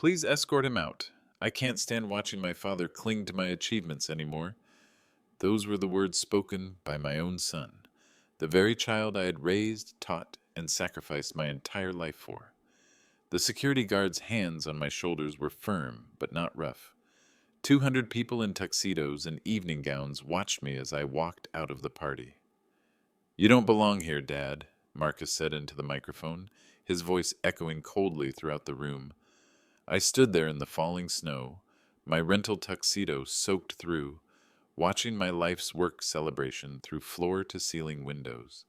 Please escort him out. I can't stand watching my father cling to my achievements anymore. Those were the words spoken by my own son, the very child I had raised, taught, and sacrificed my entire life for. The security guard's hands on my shoulders were firm, but not rough. 200 people in tuxedos and evening gowns watched me as I walked out of the party. You don't belong here, Dad, Marcus said into the microphone, his voice echoing coldly throughout the room. I stood there in the falling snow, my rental tuxedo soaked through, watching my life's work celebration through floor-to-ceiling windows.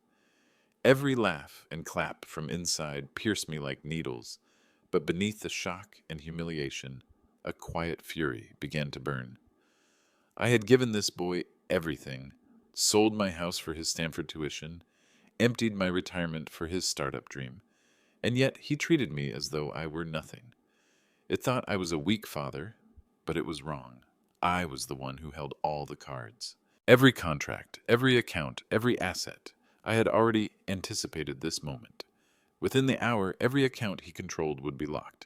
Every laugh and clap from inside pierced me like needles, but beneath the shock and humiliation, a quiet fury began to burn. I had given this boy everything, sold my house for his Stanford tuition, emptied my retirement for his startup dream, and yet he treated me as though I were nothing. It thought I was a weak father, but it was wrong. I was the one who held all the cards. Every contract, every account, every asset. I had already anticipated this moment. Within the hour, every account he controlled would be locked.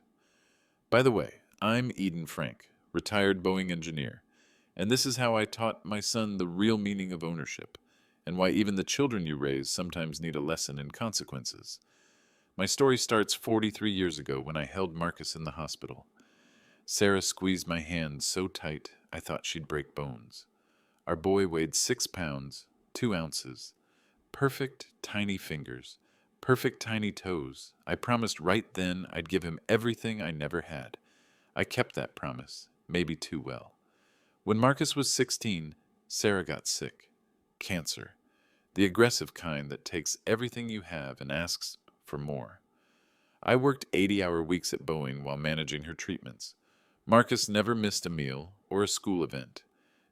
By the way, I'm Eden Frank, retired Boeing engineer, and this is how I taught my son the real meaning of ownership, and why even the children you raise sometimes need a lesson in consequences. My story starts 43 years ago when I held Marcus in the hospital. Sarah squeezed my hand so tight I thought she'd break bones. Our boy weighed 6 pounds, 2 ounces. Perfect tiny fingers, perfect tiny toes. I promised right then I'd give him everything I never had. I kept that promise, maybe too well. When Marcus was 16, Sarah got sick. Cancer. The aggressive kind that takes everything you have and asks for more. I worked 80-hour weeks at Boeing while managing her treatments. Marcus never missed a meal or a school event,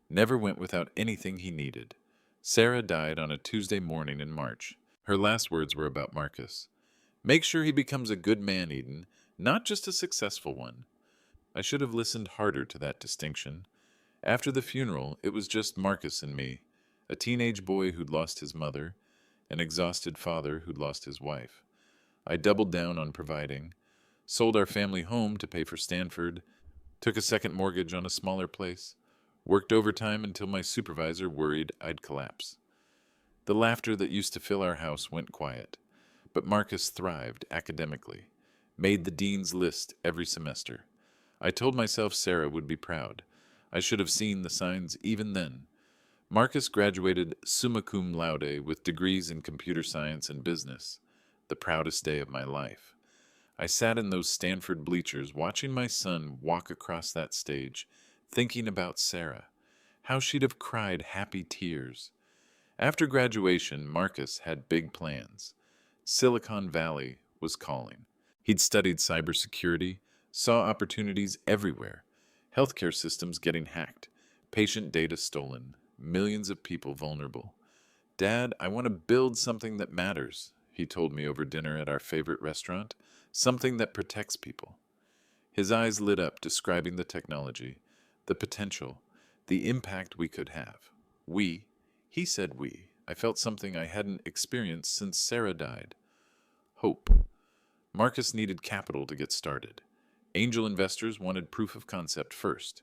never went without anything he needed. Sarah died on a Tuesday morning in March. Her last words were about Marcus. Make sure he becomes a good man, Eden, not just a successful one. I should have listened harder to that distinction. After the funeral, it was just Marcus and me, a teenage boy who'd lost his mother, an exhausted father who'd lost his wife. I doubled down on providing, sold our family home to pay for Stanford, took a second mortgage on a smaller place, worked overtime until my supervisor worried I'd collapse. The laughter that used to fill our house went quiet, but Marcus thrived academically, made the dean's list every semester. I told myself Sarah would be proud. I should have seen the signs even then. Marcus graduated summa cum laude with degrees in computer science and business, the proudest day of my life. I sat in those Stanford bleachers watching my son walk across that stage, thinking about Sarah, how she'd have cried happy tears. After graduation, Marcus had big plans. Silicon Valley was calling. He'd studied cybersecurity, saw opportunities everywhere. Healthcare systems getting hacked, patient data stolen, millions of people vulnerable. Dad, I want to build something that matters, he told me over dinner at our favorite restaurant, something that protects people. His eyes lit up, describing the technology, the potential, the impact we could have. We, he said we. I felt something I hadn't experienced since Sarah died. Hope. Marcus needed capital to get started. Angel investors wanted proof of concept first.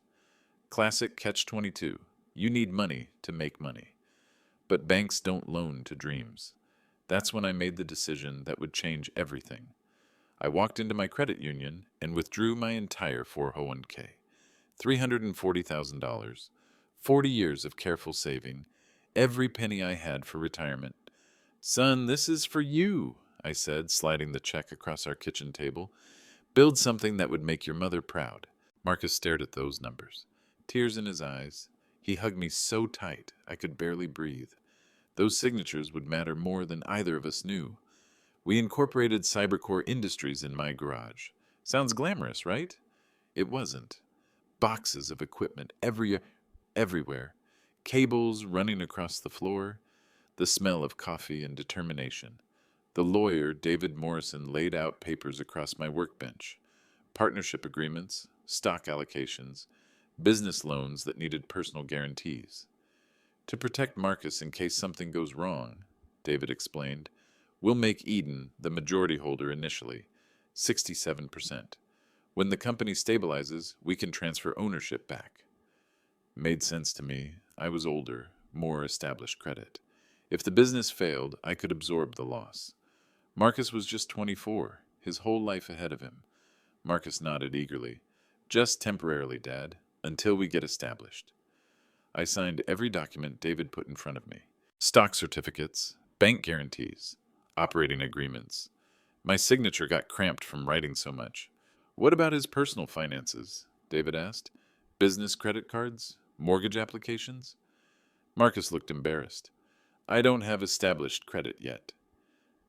Classic catch-22. You need money to make money. But banks don't loan to dreams. That's when I made the decision that would change everything. I walked into my credit union and withdrew my entire 401k. $340,000. 40 years of careful saving. Every penny I had for retirement. Son, this is for you, I said, sliding the check across our kitchen table. Build something that would make your mother proud. Marcus stared at those numbers, tears in his eyes. He hugged me so tight I could barely breathe. Those signatures would matter more than either of us knew. We incorporated Cybercore Industries in my garage. Sounds glamorous, right? It wasn't. Boxes of equipment everywhere. Cables running across the floor. The smell of coffee and determination. The lawyer, David Morrison, laid out papers across my workbench. Partnership agreements, stock allocations, business loans that needed personal guarantees. To protect Marcus in case something goes wrong, David explained, we'll make Eden the majority holder initially, 67%. When the company stabilizes, we can transfer ownership back. Made sense to me. I was older, more established credit. If the business failed, I could absorb the loss. Marcus was just 24, his whole life ahead of him. Marcus nodded eagerly. Just temporarily, Dad, until we get established. I signed every document David put in front of me. Stock certificates, bank guarantees, operating agreements. My signature got cramped from writing so much. What about his personal finances? David asked. Business credit cards? Mortgage applications? Marcus looked embarrassed. I don't have established credit yet.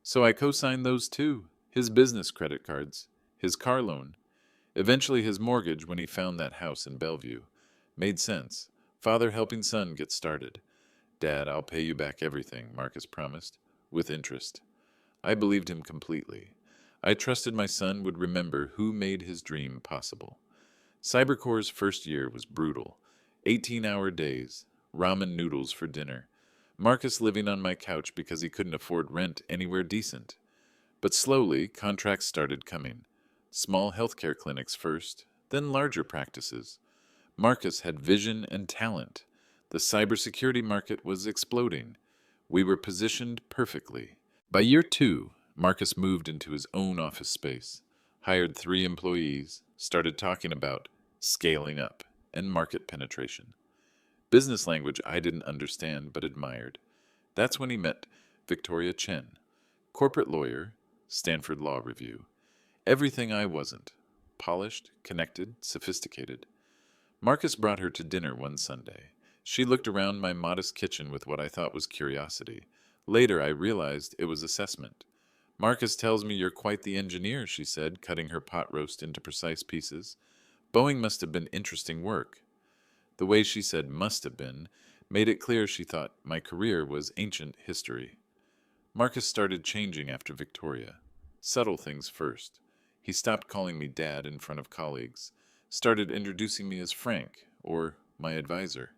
So I co-signed those too. His business credit cards, his car loan, eventually his mortgage when he found that house in Bellevue. Made sense. Father helping son get started. Dad, I'll pay you back everything, Marcus promised, with interest. I believed him completely. I trusted my son would remember who made his dream possible. Cybercore's first year was brutal. 18-hour days, ramen noodles for dinner, Marcus living on my couch because he couldn't afford rent anywhere decent. But slowly, contracts started coming. Small healthcare clinics first, then larger practices. Marcus had vision and talent. The cybersecurity market was exploding. We were positioned perfectly. By year 2, Marcus moved into his own office space, hired 3 employees, started talking about scaling up and market penetration. Business language I didn't understand but admired. That's when he met Victoria Chen, corporate lawyer, Stanford Law Review. Everything I wasn't. Polished, connected, sophisticated. Marcus brought her to dinner one Sunday. She looked around my modest kitchen with what I thought was curiosity. Later, I realized it was assessment. Marcus tells me you're quite the engineer, she said, cutting her pot roast into precise pieces. Boeing must have been interesting work. The way she said must have been made it clear she thought my career was ancient history. Marcus started changing after Victoria. Subtle things first. He stopped calling me Dad in front of colleagues, started introducing me as Frank, or my advisor.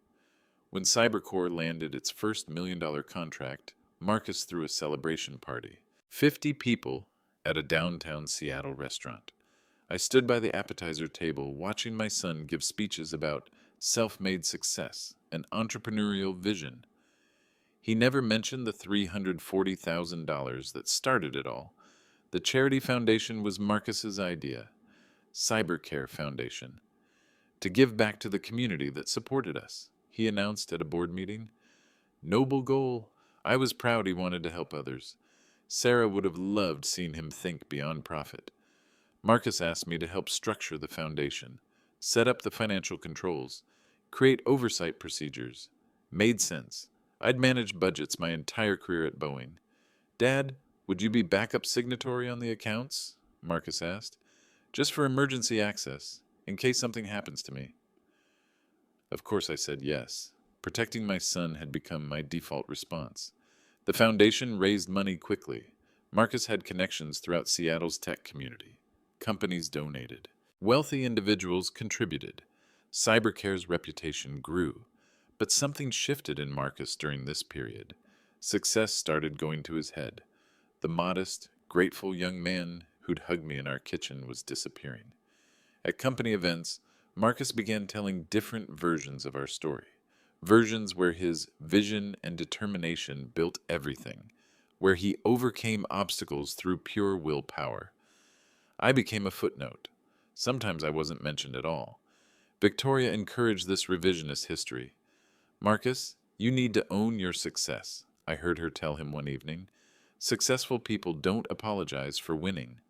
When Cybercore landed its first $1 million contract, Marcus threw a celebration party. 50 people at a downtown Seattle restaurant. I stood by the appetizer table watching my son give speeches about self-made success and entrepreneurial vision. He never mentioned the $340,000 that started it all. The charity foundation was Marcus's idea, Cybercare Foundation, to give back to the community that supported us, he announced at a board meeting. Noble goal. I was proud he wanted to help others. Sarah would have loved seeing him think beyond profit. Marcus asked me to help structure the foundation, set up the financial controls, create oversight procedures. Made sense. I'd managed budgets my entire career at Boeing. Dad, would you be backup signatory on the accounts? Marcus asked. Just for emergency access, in case something happens to me. Of course I said yes. Protecting my son had become my default response. The foundation raised money quickly. Marcus had connections throughout Seattle's tech community. Companies donated. Wealthy individuals contributed. Cybercare's reputation grew. But something shifted in Marcus during this period. Success started going to his head. The modest, grateful young man who'd hug me in our kitchen was disappearing. At company events, Marcus began telling different versions of our story. Versions where his vision and determination built everything, where he overcame obstacles through pure willpower. I became a footnote. Sometimes I wasn't mentioned at all. Victoria encouraged this revisionist history. Marcus, you need to own your success, I heard her tell him one evening. Successful people don't apologize for winning.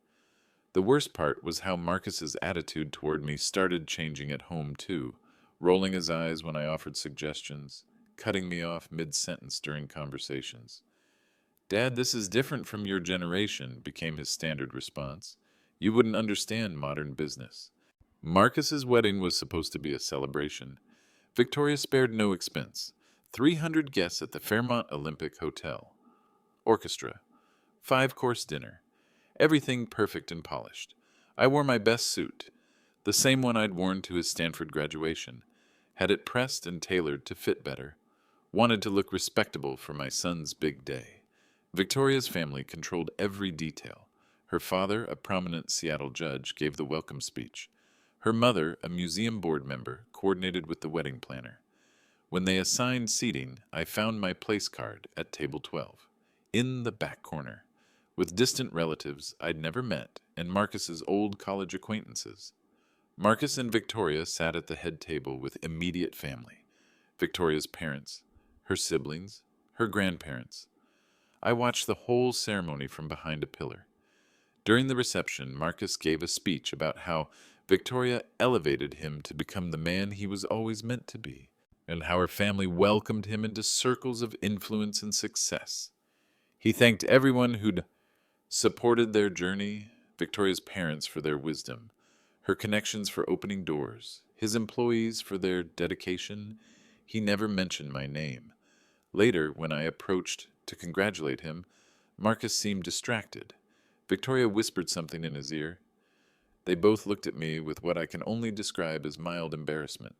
The worst part was how Marcus's attitude toward me started changing at home too, rolling his eyes when I offered suggestions, cutting me off mid-sentence during conversations. Dad, this is different from your generation, became his standard response. You wouldn't understand modern business. Marcus's wedding was supposed to be a celebration. Victoria spared no expense. 300 guests at the Fairmont Olympic Hotel. Orchestra. 5-course dinner. Everything perfect and polished. I wore my best suit, the same one I'd worn to his Stanford graduation. Had it pressed and tailored to fit better. Wanted to look respectable for my son's big day. Victoria's family controlled every detail. Her father, a prominent Seattle judge, gave the welcome speech. Her mother, a museum board member, coordinated with the wedding planner. When they assigned seating, I found my place card at table 12, in the back corner, with distant relatives I'd never met and Marcus's old college acquaintances. Marcus and Victoria sat at the head table with immediate family. Victoria's parents, her siblings, her grandparents. I watched the whole ceremony from behind a pillar. During the reception, Marcus gave a speech about how Victoria elevated him to become the man he was always meant to be, and how her family welcomed him into circles of influence and success. He thanked everyone who'd supported their journey, Victoria's parents for their wisdom, her connections for opening doors, his employees for their dedication. He never mentioned my name. Later, when I approached to congratulate him, Marcus seemed distracted. Victoria whispered something in his ear. They both looked at me with what I can only describe as mild embarrassment.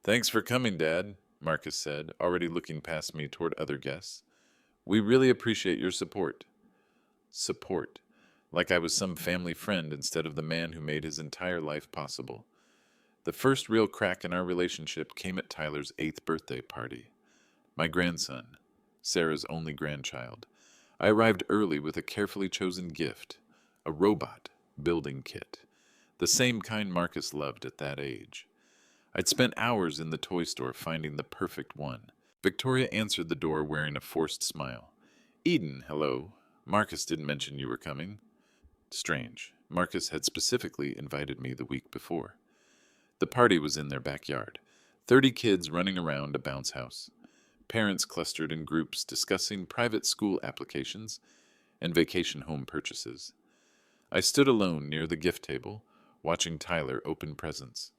"Thanks for coming, Dad," Marcus said, already looking past me toward other guests. "We really appreciate your support." Support. Like I was some family friend instead of the man who made his entire life possible. The first real crack in our relationship came at Tyler's 8th birthday party. My grandson, Sarah's only grandchild. I arrived early with a carefully chosen gift, a robot building kit, the same kind Marcus loved at that age. I'd spent hours in the toy store finding the perfect one. Victoria answered the door wearing a forced smile. "Eden, hello. Marcus didn't mention you were coming." Strange. Marcus had specifically invited me the week before. The party was in their backyard. 30 kids running around a bounce house. Parents clustered in groups discussing private school applications and vacation home purchases. I stood alone near the gift table, watching Tyler open presents.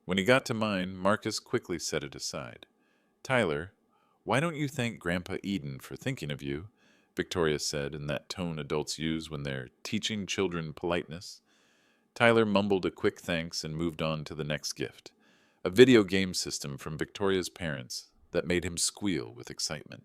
When he got to mine, Marcus quickly set it aside. "Tyler, why don't you thank Grandpa Eden for thinking of you?" Victoria said in that tone adults use when they're teaching children politeness. Tyler mumbled a quick thanks and moved on to the next gift, a video game system from Victoria's parents that made him squeal with excitement.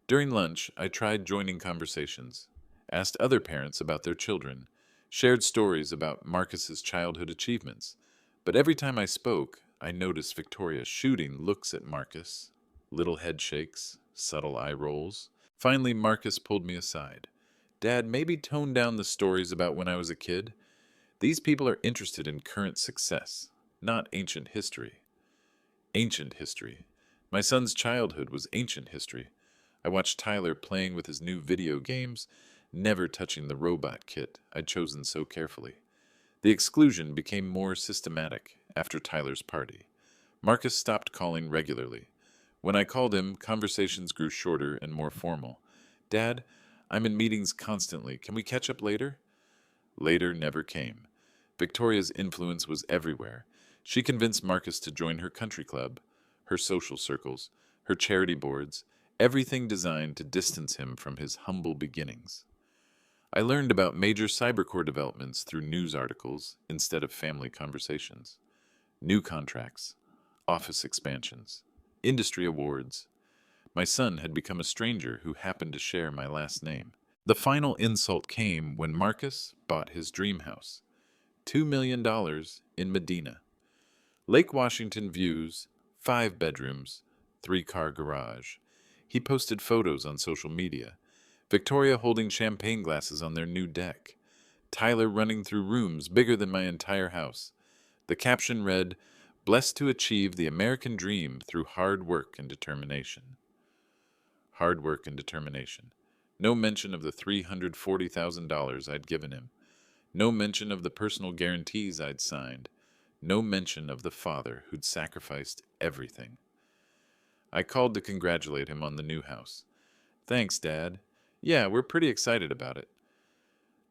During lunch, I tried joining conversations, asked other parents about their children, shared stories about Marcus's childhood achievements, but every time I spoke, I noticed Victoria shooting looks at Marcus, little head shakes, subtle eye rolls. Finally, Marcus pulled me aside. "Dad, maybe tone down the stories about when I was a kid. These people are interested in current success, not ancient history." Ancient history. My son's childhood was ancient history. I watched Tyler playing with his new video games, never touching the robot kit I'd chosen so carefully. The exclusion became more systematic after Tyler's party. Marcus stopped calling regularly. When I called him, conversations grew shorter and more formal. "Dad, I'm in meetings constantly. Can we catch up later?" Later never came. Victoria's influence was everywhere. She convinced Marcus to join her country club, her social circles, her charity boards, everything designed to distance him from his humble beginnings. I learned about major cybercore developments through news articles instead of family conversations. New contracts, office expansions, industry awards. My son had become a stranger who happened to share my last name. The final insult came when Marcus bought his dream house, $2 million in Medina. Lake Washington views, 5 bedrooms, 3-car garage. He posted photos on social media. Victoria holding champagne glasses on their new deck. Tyler running through rooms bigger than my entire house. The caption read, "Blessed to achieve the American dream through hard work and determination." Hard work and determination. No mention of the $340,000 I'd given him. No mention of the personal guarantees I'd signed. No mention of the father who'd sacrificed everything. I called to congratulate him on the new house. "Thanks, Dad. Yeah, we're pretty excited about it."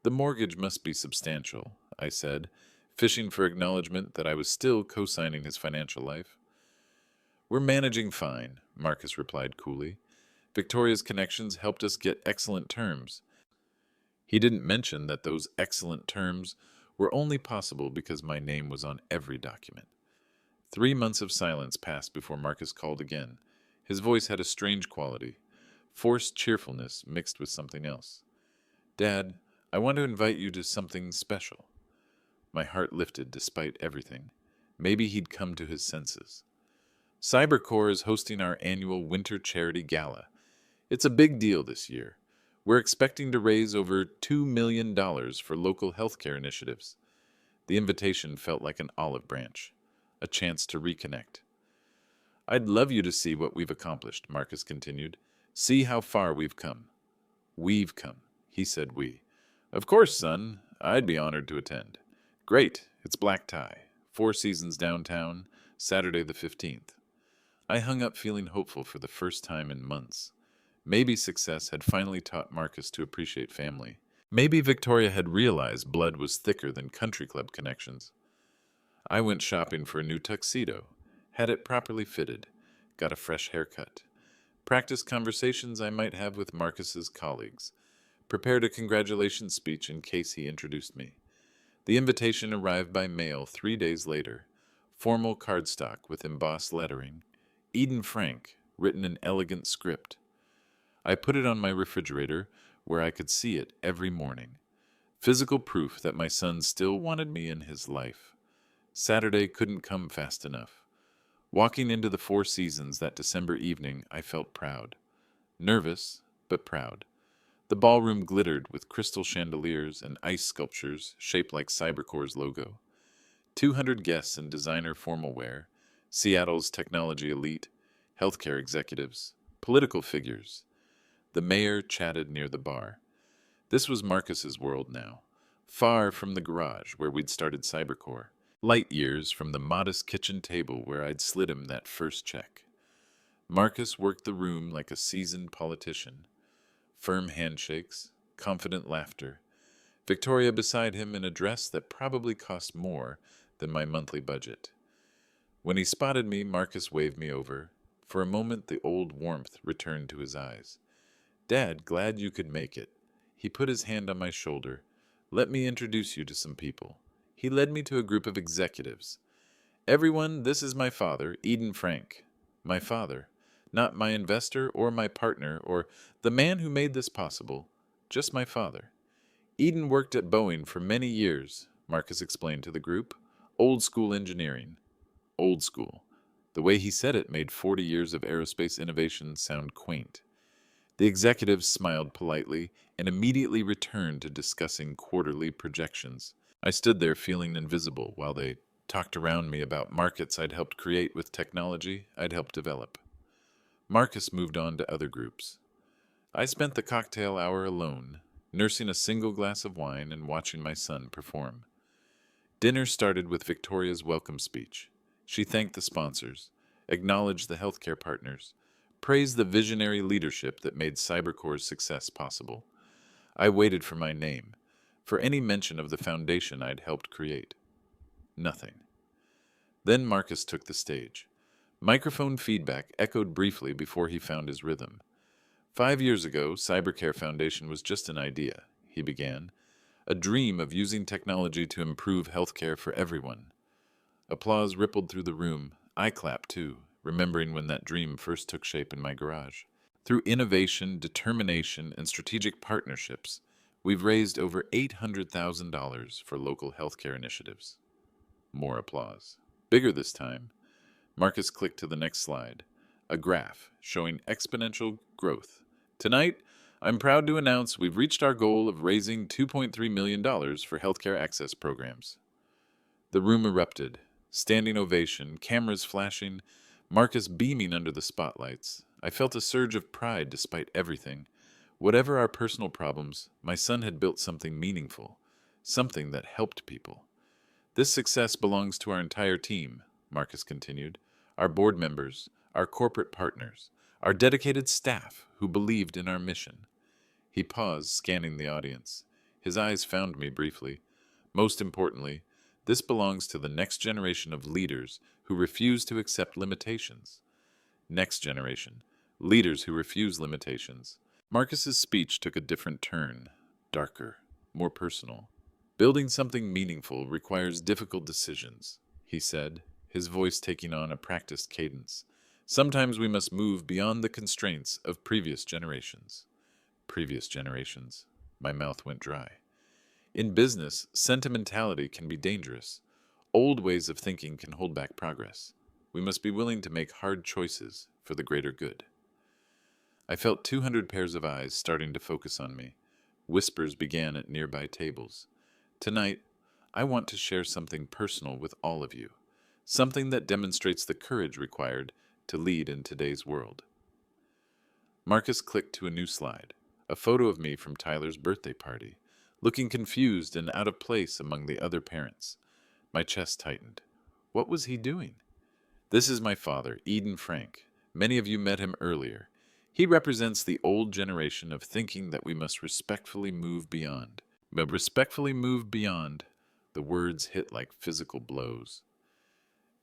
"The mortgage must be substantial," I said, fishing for acknowledgement that I was still co-signing his financial life. "We're managing fine," Marcus replied coolly. "Victoria's connections helped us get excellent terms." He didn't mention that those excellent terms were only possible because my name was on every document. 3 months of silence passed before Marcus called again. His voice had a strange quality, forced cheerfulness mixed with something else. "Dad, I want to invite you to something special." My heart lifted despite everything. Maybe he'd come to his senses. Cybercore is hosting our annual Winter Charity Gala. It's a big deal this year. We're expecting to raise over $2 million for local healthcare initiatives. The invitation felt like an olive branch, a chance to reconnect. I'd love you to see what we've accomplished, Marcus continued. See how far we've come. We've come, he said we. Of course, son. I'd be honored to attend. Great. It's black tie. Four Seasons downtown, Saturday the 15th. I hung up feeling hopeful for the first time in months. Maybe success had finally taught Marcus to appreciate family. Maybe Victoria had realized blood was thicker than country club connections. I went shopping for a new tuxedo, had it properly fitted, got a fresh haircut, practiced conversations I might have with Marcus's colleagues, prepared a congratulations speech in case he introduced me. The invitation arrived by mail 3 days later, formal cardstock with embossed lettering, Eden Frank, written in elegant script. I put it on my refrigerator where I could see it every morning. Physical proof that my son still wanted me in his life. Saturday couldn't come fast enough. Walking into the Four Seasons that December evening, I felt proud. Nervous, but proud. The ballroom glittered with crystal chandeliers and ice sculptures shaped like Cybercore's logo. 200 guests in designer formal wear, Seattle's technology elite, healthcare executives, political figures. The mayor chatted near the bar. This was Marcus's world now, far from the garage where we'd started Cybercore, light years from the modest kitchen table where I'd slid him that first check. Marcus worked the room like a seasoned politician. Firm handshakes, confident laughter. Victoria beside him in a dress that probably cost more than my monthly budget. When he spotted me, Marcus waved me over. For a moment, the old warmth returned to his eyes. Dad, glad you could make it. He put his hand on my shoulder. Let me introduce you to some people. He led me to a group of executives. Everyone, this is my father, Eden Frank. My father. Not my investor or my partner or the man who made this possible. Just my father. Eden worked at Boeing for many years, Marcus explained to the group. Old school engineering. Old school. The way he said it made 40 years of aerospace innovation sound quaint. The executives smiled politely and immediately returned to discussing quarterly projections. I stood there feeling invisible while they talked around me about markets I'd helped create with technology I'd helped develop. Marcus moved on to other groups. I spent the cocktail hour alone, nursing a single glass of wine and watching my son perform. Dinner started with Victoria's welcome speech. She thanked the sponsors, acknowledged the healthcare partners, praised the visionary leadership that made Cybercore's success possible. I waited for my name, for any mention of the foundation I'd helped create. Nothing. Then Marcus took the stage. Microphone feedback echoed briefly before he found his rhythm. 5 years ago, Cybercare Foundation was just an idea, he began. A dream of using technology to improve healthcare for everyone. Applause rippled through the room. I clapped too, remembering when that dream first took shape in my garage. Through innovation, determination, and strategic partnerships, we've raised over $800,000 for local healthcare initiatives. More applause. Bigger this time. Marcus clicked to the next slide. A graph showing exponential growth. Tonight, I'm proud to announce we've reached our goal of raising $2.3 million for healthcare access programs. The room erupted. Standing ovation, cameras flashing, Marcus beaming under the spotlights. I felt a surge of pride despite everything. Whatever our personal problems, my son had built something meaningful, something that helped people. This success belongs to our entire team, Marcus continued, our board members, our corporate partners, our dedicated staff who believed in our mission. He paused, scanning the audience. His eyes found me briefly. Most importantly, this belongs to the next generation of leaders who refuse to accept limitations. Next generation, leaders who refuse limitations. Marcus's speech took a different turn, darker, more personal. Building something meaningful requires difficult decisions, he said, his voice taking on a practiced cadence. Sometimes we must move beyond the constraints of previous generations. Previous generations. My mouth went dry. In business, sentimentality can be dangerous. Old ways of thinking can hold back progress. We must be willing to make hard choices for the greater good. I felt 200 pairs of eyes starting to focus on me. Whispers began at nearby tables. Tonight, I want to share something personal with all of you, something that demonstrates the courage required to lead in today's world. Marcus clicked to a new slide, a photo of me from Tyler's birthday party, looking confused and out of place among the other parents. My chest tightened. What was he doing? This is my father, Eden Frank. Many of you met him earlier. He represents the old generation of thinking that we must respectfully move beyond. But respectfully move beyond, the words hit like physical blows.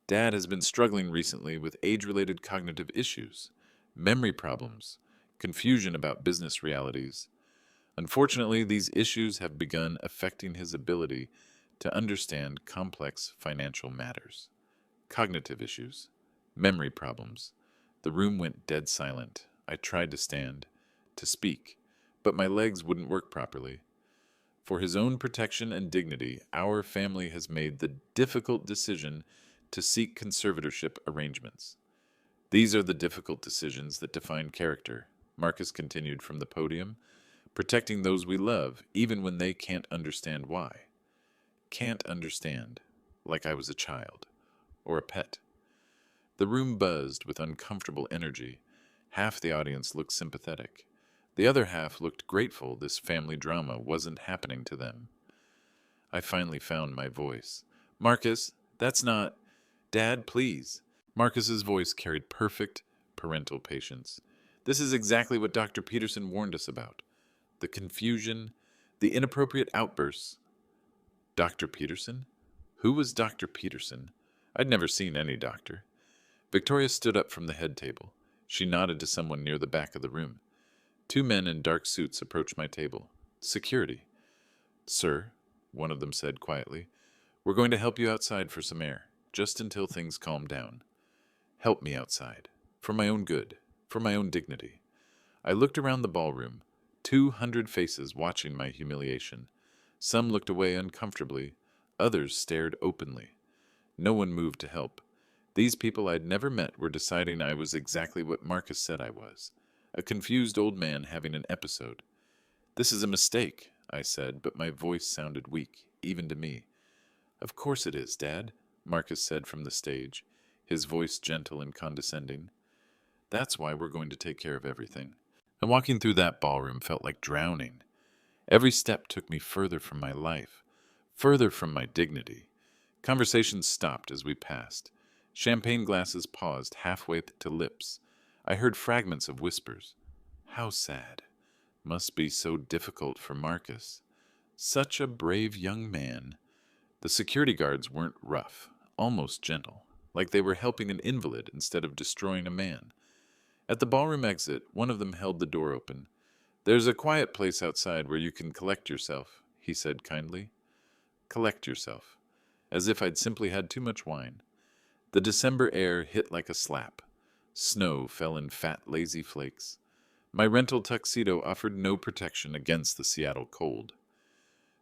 Dad has been struggling recently with age-related cognitive issues, memory problems, confusion about business realities. Unfortunately, these issues have begun affecting his ability to understand complex financial matters. Cognitive issues, memory problems. The room went dead silent. I tried to stand, to speak, but my legs wouldn't work properly. For his own protection and dignity, our family has made the difficult decision to seek conservatorship arrangements. These are the difficult decisions that define character, Marcus continued from the podium, protecting those we love, even when they can't understand why. Can't understand, like I was a child, or a pet. The room buzzed with uncomfortable energy. Half the audience looked sympathetic. The other half looked grateful this family drama wasn't happening to them. I finally found my voice. Marcus, that's not... Dad, please. Marcus's voice carried perfect parental patience. This is exactly what Dr. Peterson warned us about. The confusion, the inappropriate outbursts. Dr. Peterson? Who was Dr. Peterson? I'd never seen any doctor. Victoria stood up from the head table. She nodded to someone near the back of the room. Two men in dark suits approached my table. Security. Sir, one of them said quietly, we're going to help you outside for some air, just until things calm down. Help me outside. For my own good. For my own dignity. I looked around the ballroom. 200 faces watching my humiliation. Some looked away uncomfortably. Others stared openly. No one moved to help. These people I'd never met were deciding I was exactly what Marcus said I was. A confused old man having an episode. This is a mistake, I said, but my voice sounded weak, even to me. Of course it is, Dad, Marcus said from the stage, his voice gentle and condescending. That's why we're going to take care of everything. And walking through that ballroom felt like drowning. Every step took me further from my life, further from my dignity. Conversations stopped as we passed. Champagne glasses paused halfway to lips. I heard fragments of whispers. How sad. Must be so difficult for Marcus. Such a brave young man. The security guards weren't rough, almost gentle, like they were helping an invalid instead of destroying a man. At the ballroom exit, one of them held the door open. There's a quiet place outside where you can collect yourself, he said kindly. Collect yourself. As if I'd simply had too much wine. The December air hit like a slap. Snow fell in fat, lazy flakes. My rental tuxedo offered no protection against the Seattle cold.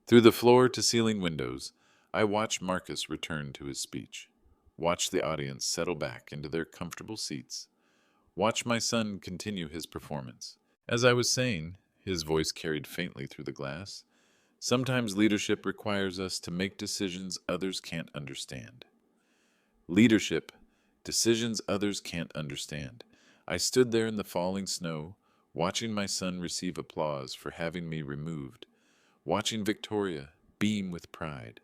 Through the floor-to-ceiling windows, I watched Marcus return to his speech. Watched the audience settle back into their comfortable seats. Watched my son continue his performance. As I was saying, his voice carried faintly through the glass, sometimes leadership requires us to make decisions others can't understand. Leadership, decisions others can't understand. I stood there in the falling snow, watching my son receive applause for having me removed, watching Victoria beam with pride,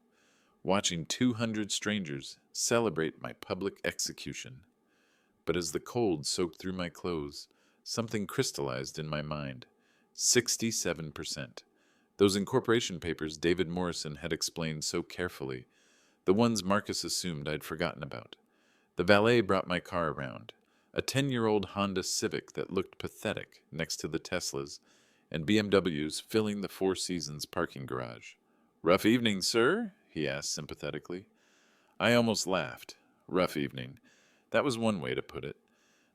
watching 200 strangers celebrate my public execution. But as the cold soaked through my clothes, something crystallized in my mind. 67%. Those incorporation papers David Morrison had explained so carefully, the ones Marcus assumed I'd forgotten about. The valet brought my car around, a 10-year-old Honda Civic that looked pathetic next to the Teslas and BMWs filling the Four Seasons parking garage. Rough evening, sir? He asked sympathetically. I almost laughed. Rough evening. That was one way to put it.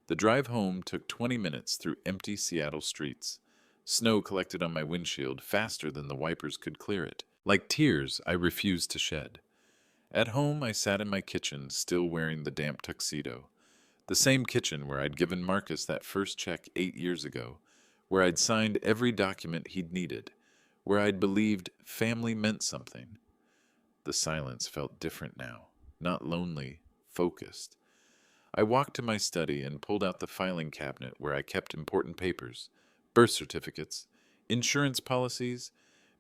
The drive home took 20 minutes through empty Seattle streets. Snow collected on my windshield faster than the wipers could clear it. like tears I refused to shed. At home, I sat in my kitchen, still wearing the damp tuxedo. The same kitchen where I'd given Marcus that first check 8 years ago, where I'd signed every document he'd needed, where I'd believed family meant something. The silence felt different now, not lonely, focused. I walked to my study and pulled out the filing cabinet where I kept important papers, birth certificates, insurance policies,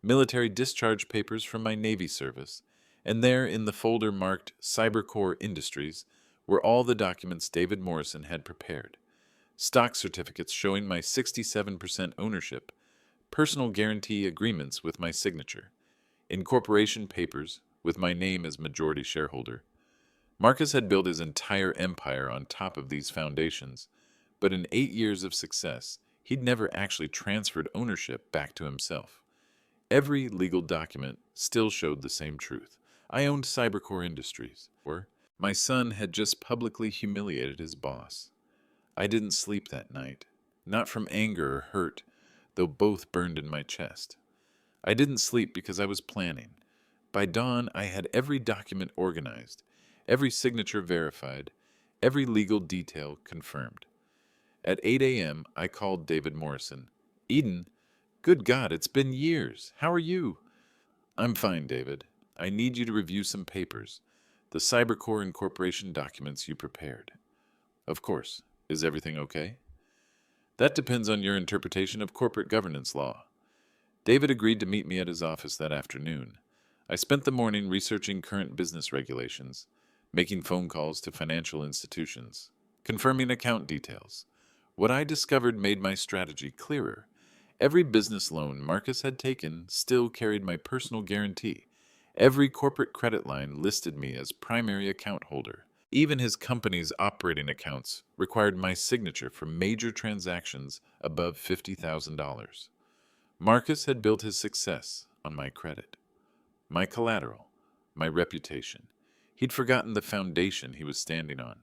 military discharge papers from my Navy service, and there in the folder marked Cybercore Industries were all the documents David Morrison had prepared. Stock certificates showing my 67% ownership, personal guarantee agreements with my signature, incorporation papers with my name as majority shareholder. Marcus had built his entire empire on top of these foundations, but in 8 years of success, he'd never actually transferred ownership back to himself. Every legal document still showed the same truth. I owned Cybercore Industries. My son had just publicly humiliated his boss. I didn't sleep that night, not from anger or hurt, though both burned in my chest. I didn't sleep because I was planning. By dawn, I had every document organized, every signature verified, every legal detail confirmed. At 8 a.m., I called David Morrison. Eden, good God, it's been years. How are you? I'm fine, David. I need you to review some papers, the Cybercore Incorporation documents you prepared. Of course. Is everything okay? That depends on your interpretation of corporate governance law. David agreed to meet me at his office that afternoon. I spent the morning researching current business regulations, making phone calls to financial institutions, confirming account details. What I discovered made my strategy clearer. Every business loan Marcus had taken still carried my personal guarantee. Every corporate credit line listed me as primary account holder. Even his company's operating accounts required my signature for major transactions above $50,000. Marcus had built his success on my credit, my collateral, my reputation. He'd forgotten the foundation he was standing on.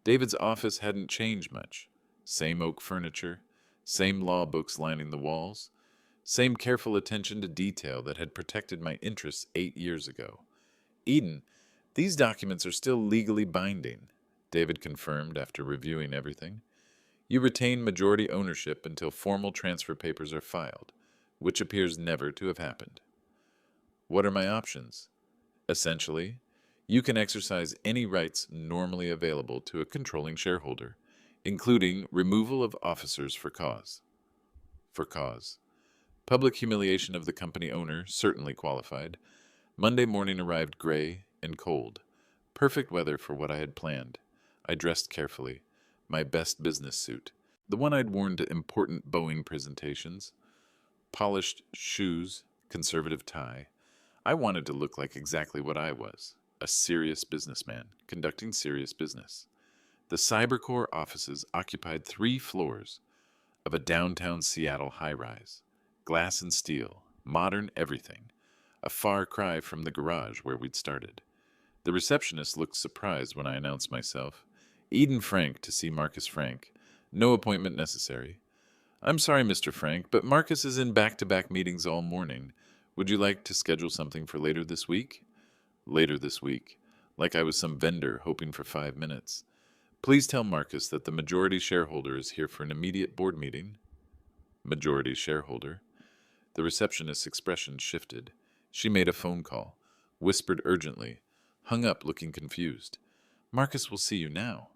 David's office hadn't changed much. Same oak furniture, same law books lining the walls, same careful attention to detail that had protected my interests 8 years ago. Eden, these documents are still legally binding, David confirmed after reviewing everything. You retain majority ownership until formal transfer papers are filed, which appears never to have happened. What are my options? Essentially, you can exercise any rights normally available to a controlling shareholder, including removal of officers for cause. For cause. Public humiliation of the company owner certainly qualified. Monday morning arrived gray and cold. Perfect weather for what I had planned. I dressed carefully. My best business suit. The one I'd worn to important Boeing presentations. Polished shoes, conservative tie. I wanted to look like exactly what I was. A serious businessman, conducting serious business. The Cybercore offices occupied 3 floors of a downtown Seattle high-rise. Glass and steel, modern everything. A far cry from the garage where we'd started. The receptionist looked surprised when I announced myself. Eden Frank to see Marcus Frank. No appointment necessary. I'm sorry, Mr. Frank, but Marcus is in back-to-back meetings all morning. Would you like to schedule something for later this week? Later this week. Like I was some vendor hoping for 5 minutes. Please tell Marcus that the majority shareholder is here for an immediate board meeting. Majority shareholder. The receptionist's expression shifted. She made a phone call, whispered urgently, hung up looking confused. Marcus will see you now.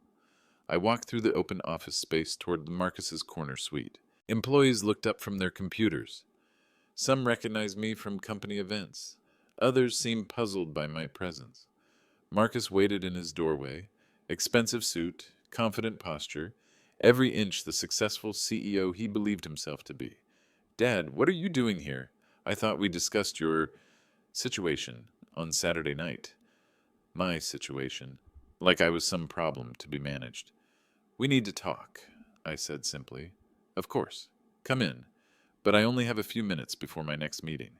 I walked through the open office space toward the Marcus's corner suite. Employees looked up from their computers. Some recognized me from company events. Others seemed puzzled by my presence. Marcus waited in his doorway, expensive suit, confident posture, every inch the successful CEO he believed himself to be. Dad, what are you doing here? I thought we discussed your situation on Saturday night. My situation. Like I was some problem to be managed. We need to talk, I said simply. Of course. Come in. But I only have a few minutes before my next meeting.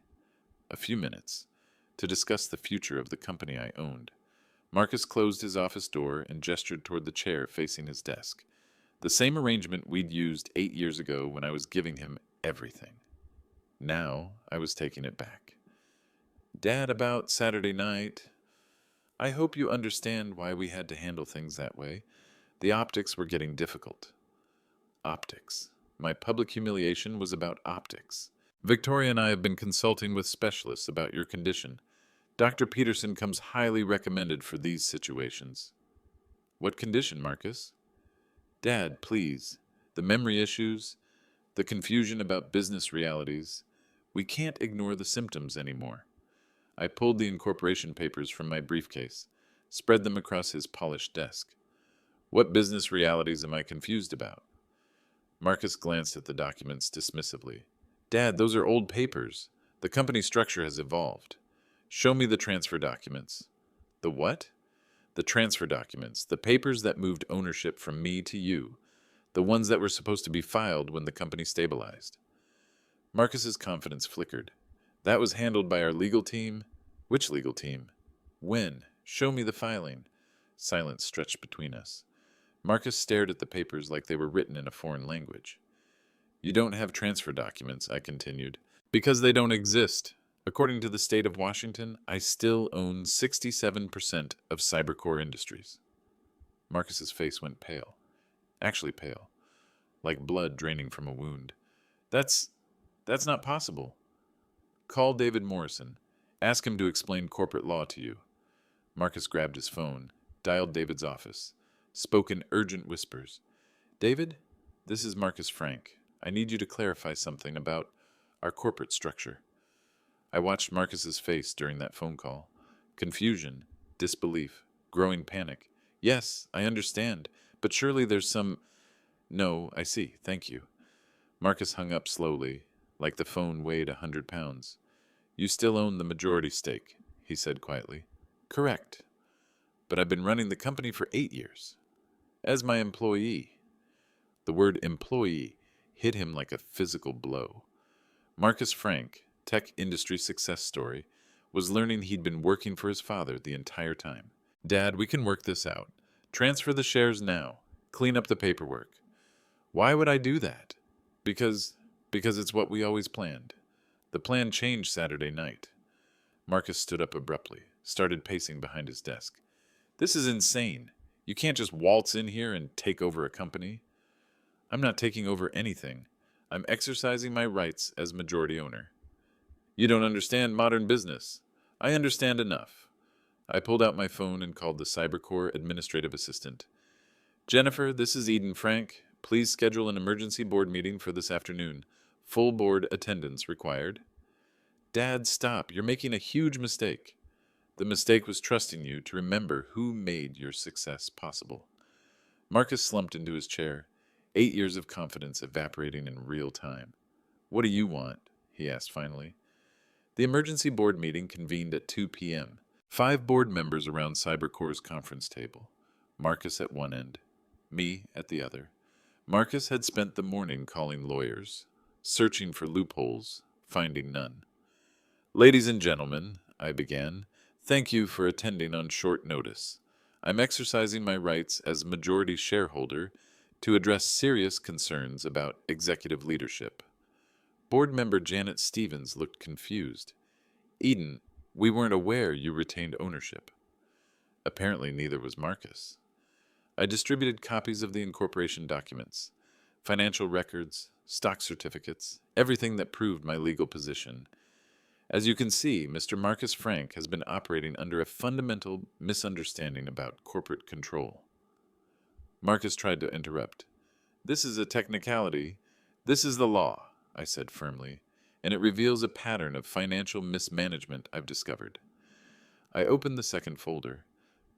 A few minutes. To discuss the future of the company I owned. Marcus closed his office door and gestured toward the chair facing his desk. The same arrangement we'd used 8 years ago when I was giving him everything. Now I was taking it back. Dad, about Saturday night. I hope you understand why we had to handle things that way. The optics were getting difficult. Optics. My public humiliation was about optics. Victoria and I have been consulting with specialists about your condition. Dr. Peterson comes highly recommended for these situations. What condition, Marcus? Dad, please. The memory issues, the confusion about business realities. We can't ignore the symptoms anymore. I pulled the incorporation papers from my briefcase, spread them across his polished desk. What business realities am I confused about? Marcus glanced at the documents dismissively. Dad, those are old papers. The company structure has evolved. Show me the transfer documents. The what? The transfer documents, the papers that moved ownership from me to you, the ones that were supposed to be filed when the company stabilized. Marcus's confidence flickered. That was handled by our legal team. Which legal team? When? Show me the filing. Silence stretched between us. Marcus stared at the papers like they were written in a foreign language. You don't have transfer documents, I continued, because they don't exist. According to the state of Washington, I still own 67% of Cybercore Industries. Marcus's face went pale. Actually pale. Like blood draining from a wound. That's not possible. Call David Morrison. Ask him to explain corporate law to you. Marcus grabbed his phone, dialed David's office, spoke in urgent whispers. David, this is Marcus Frank. I need you to clarify something about our corporate structure. I watched Marcus's face during that phone call. Confusion, disbelief, growing panic. Yes, I understand, but surely there's some... No, I see, thank you. Marcus hung up slowly, like the phone weighed 100 pounds. You still own the majority stake, he said quietly. Correct. But I've been running the company for 8 years. As my employee. The word employee hit him like a physical blow. Marcus Frank, tech industry success story, was learning he'd been working for his father the entire time. Dad, we can work this out. Transfer the shares now. Clean up the paperwork. Why would I do that? Because it's what we always planned. The plan changed Saturday night. Marcus stood up abruptly, started pacing behind his desk. This is insane. You can't just waltz in here and take over a company. I'm not taking over anything. I'm exercising my rights as majority owner. You don't understand modern business. I understand enough. I pulled out my phone and called the Cybercore administrative assistant. Jennifer, this is Eden Frank. Please schedule an emergency board meeting for this afternoon. Full board attendance required. Dad, stop. You're making a huge mistake. The mistake was trusting you to remember who made your success possible. Marcus slumped into his chair, 8 years of confidence evaporating in real time. What do you want? He asked finally. The emergency board meeting convened at 2 p.m. 5 board members around Cybercore's conference table. Marcus at one end, me at the other. Marcus had spent the morning calling lawyers, searching for loopholes, finding none. Ladies and gentlemen, I began, thank you for attending on short notice. I'm exercising my rights as majority shareholder to address serious concerns about executive leadership. Board member Janet Stevens looked confused. Eden, we weren't aware you retained ownership. Apparently neither was Marcus. I distributed copies of the incorporation documents, financial records, stock certificates, everything that proved my legal position. As you can see, Mr. Marcus Frank has been operating under a fundamental misunderstanding about corporate control. Marcus tried to interrupt. This is a technicality. This is the law, I said firmly, and it reveals a pattern of financial mismanagement I've discovered. I opened the second folder.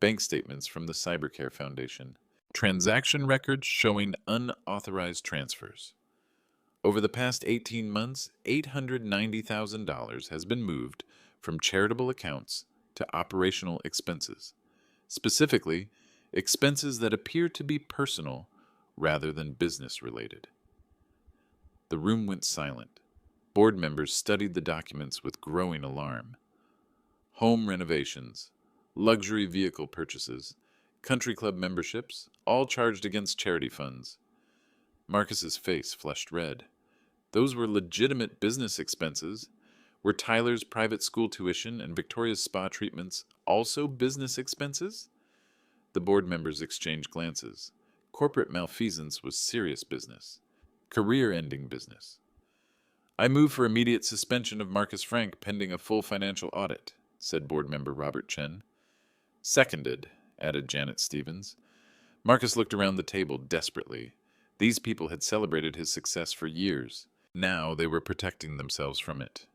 Bank statements from the Cybercare Foundation. Transaction records showing unauthorized transfers. Over the past 18 months, $890,000 has been moved from charitable accounts to operational expenses. Specifically, expenses that appear to be personal rather than business-related. The room went silent. Board members studied the documents with growing alarm. Home renovations, luxury vehicle purchases, country club memberships, all charged against charity funds. Marcus's face flushed red. Those were legitimate business expenses. Were Tyler's private school tuition and Victoria's spa treatments also business expenses? The board members exchanged glances. Corporate malfeasance was serious business. Career-ending business. I move for immediate suspension of Marcus Frank pending a full financial audit, said board member Robert Chen. Seconded, added Janet Stevens. Marcus looked around the table desperately. These people had celebrated his success for years. Now they were protecting themselves from it.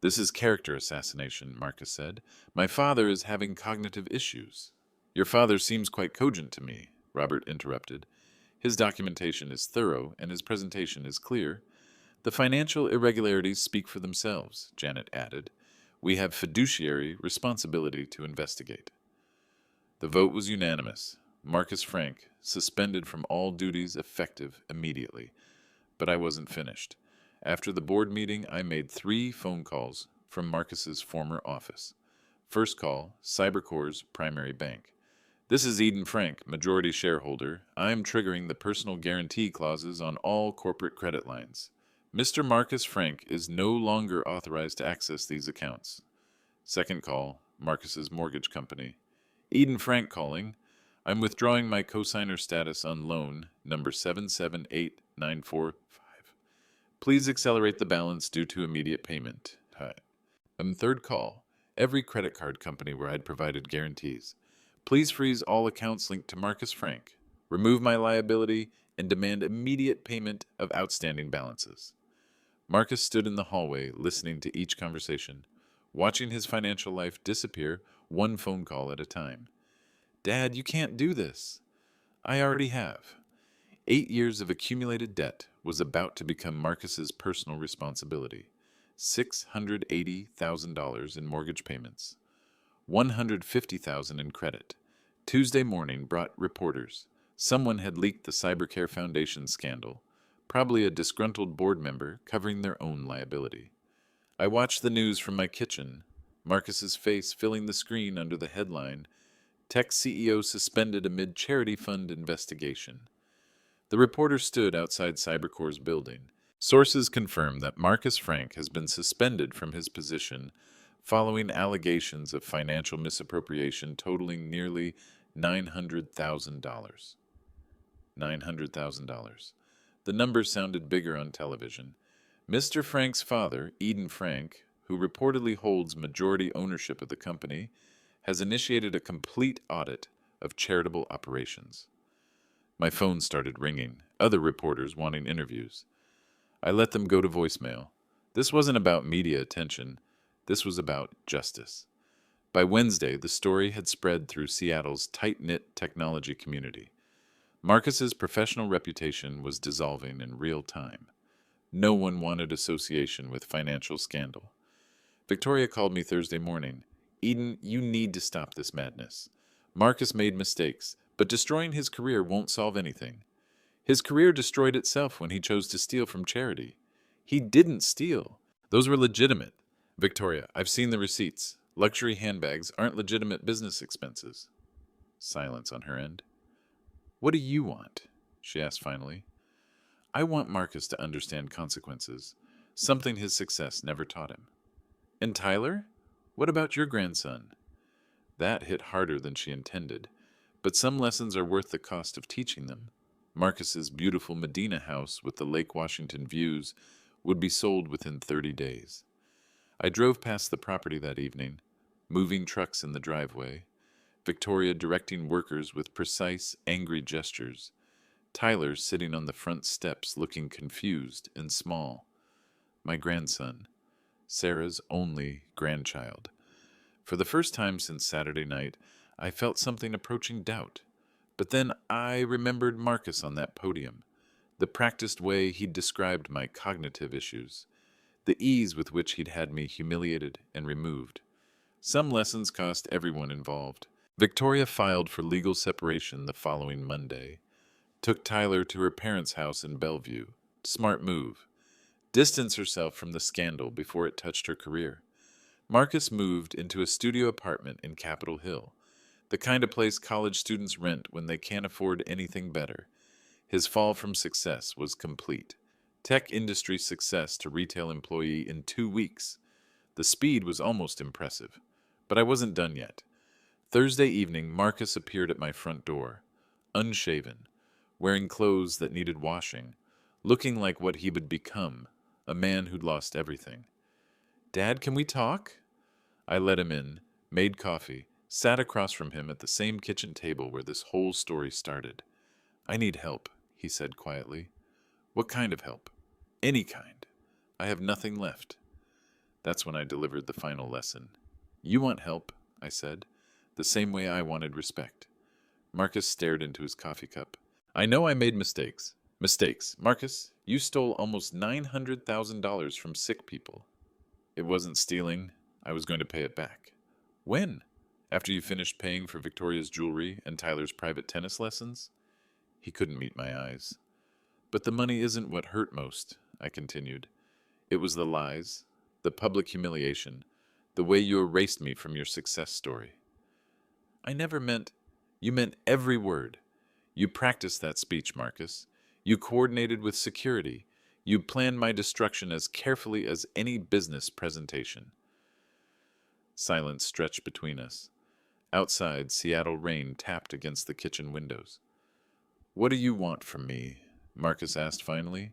This is character assassination, Marcus said. My father is having cognitive issues. Your father seems quite cogent to me, Robert interrupted. His documentation is thorough and his presentation is clear. The financial irregularities speak for themselves, Janet added. We have fiduciary responsibility to investigate. The vote was unanimous. Marcus Frank, suspended from all duties effective immediately. But I wasn't finished. After the board meeting, I made 3 phone calls from Marcus's former office. First call, Cybercore's primary bank. This is Eden Frank, majority shareholder. I'm triggering the personal guarantee clauses on all corporate credit lines. Mr. Marcus Frank is no longer authorized to access these accounts. Second call, Marcus's mortgage company. Eden Frank calling. I'm withdrawing my cosigner status on loan number 778945. Please accelerate the balance due to immediate payment. Hi. And third call, every credit card company where I'd provided guarantees. Please freeze all accounts linked to Marcus Frank, remove my liability, and demand immediate payment of outstanding balances. Marcus stood in the hallway, listening to each conversation, watching his financial life disappear one phone call at a time. Dad, you can't do this. I already have. 8 years of accumulated debt was about to become Marcus's personal responsibility. $680,000 in mortgage payments. $150,000 in credit. Tuesday morning brought reporters. Someone had leaked the Cybercare Foundation scandal, probably a disgruntled board member covering their own liability. I watched the news from my kitchen, Marcus's face filling the screen under the headline, Tech CEO suspended amid charity fund investigation. The reporter stood outside Cybercore's building. Sources confirm that Marcus Frank has been suspended from his position following allegations of financial misappropriation totaling nearly $900,000. $900,000. The number sounded bigger on television. Mr. Frank's father, Eden Frank, who reportedly holds majority ownership of the company, has initiated a complete audit of charitable operations. My phone started ringing, other reporters wanting interviews. I let them go to voicemail. This wasn't about media attention. This was about justice. By Wednesday, the story had spread through Seattle's tight-knit technology community. Marcus's professional reputation was dissolving in real time. No one wanted association with financial scandal. Victoria called me Thursday morning. Eden, you need to stop this madness. Marcus made mistakes, but destroying his career won't solve anything. His career destroyed itself when he chose to steal from charity. He didn't steal. Those were legitimate. Victoria, I've seen the receipts. Luxury handbags aren't legitimate business expenses. Silence on her end. What do you want? She asked finally. I want Marcus to understand consequences, something his success never taught him. And Tyler? What about your grandson? That hit harder than she intended, but some lessons are worth the cost of teaching them. Marcus's beautiful Medina house with the Lake Washington views would be sold within 30 days. I drove past the property that evening, moving trucks in the driveway, Victoria directing workers with precise, angry gestures, Tyler sitting on the front steps looking confused and small. My grandson, Sarah's only grandchild. For the first time since Saturday night, I felt something approaching doubt. But then I remembered Marcus on that podium, the practiced way he'd described my cognitive issues, the ease with which he'd had me humiliated and removed. Some lessons cost everyone involved. Victoria filed for legal separation the following Monday, took Tyler to her parents' house in Bellevue. Smart move. Distance herself from the scandal before it touched her career. Marcus moved into a studio apartment in Capitol Hill, the kind of place college students rent when they can't afford anything better. His fall from success was complete. Tech industry success to retail employee in 2 weeks. The speed was almost impressive. But I wasn't done yet. Thursday evening, Marcus appeared at my front door, unshaven, wearing clothes that needed washing, looking like what he would become, a man who'd lost everything. "Dad, can we talk?" I let him in, made coffee, sat across from him at the same kitchen table where this whole story started. "I need help," he said quietly. "What kind of help?" "Any kind. I have nothing left." That's when I delivered the final lesson. "You want help," I said, the same way I wanted respect. Marcus stared into his coffee cup. "I know I made mistakes. Mistakes. Marcus, you stole almost $900,000 from sick people." "It wasn't stealing. I was going to pay it back." "When?" "After you finished paying for Victoria's jewelry and Tyler's private tennis lessons." He couldn't meet my eyes. "But the money isn't what hurt most," I continued. "It was the lies, the public humiliation, the way you erased me from your success story." "I never meant—" "You meant every word. You practiced that speech, Marcus. You coordinated with security. You planned my destruction as carefully as any business presentation." Silence stretched between us. Outside, Seattle rain tapped against the kitchen windows. "What do you want from me?" Marcus asked finally.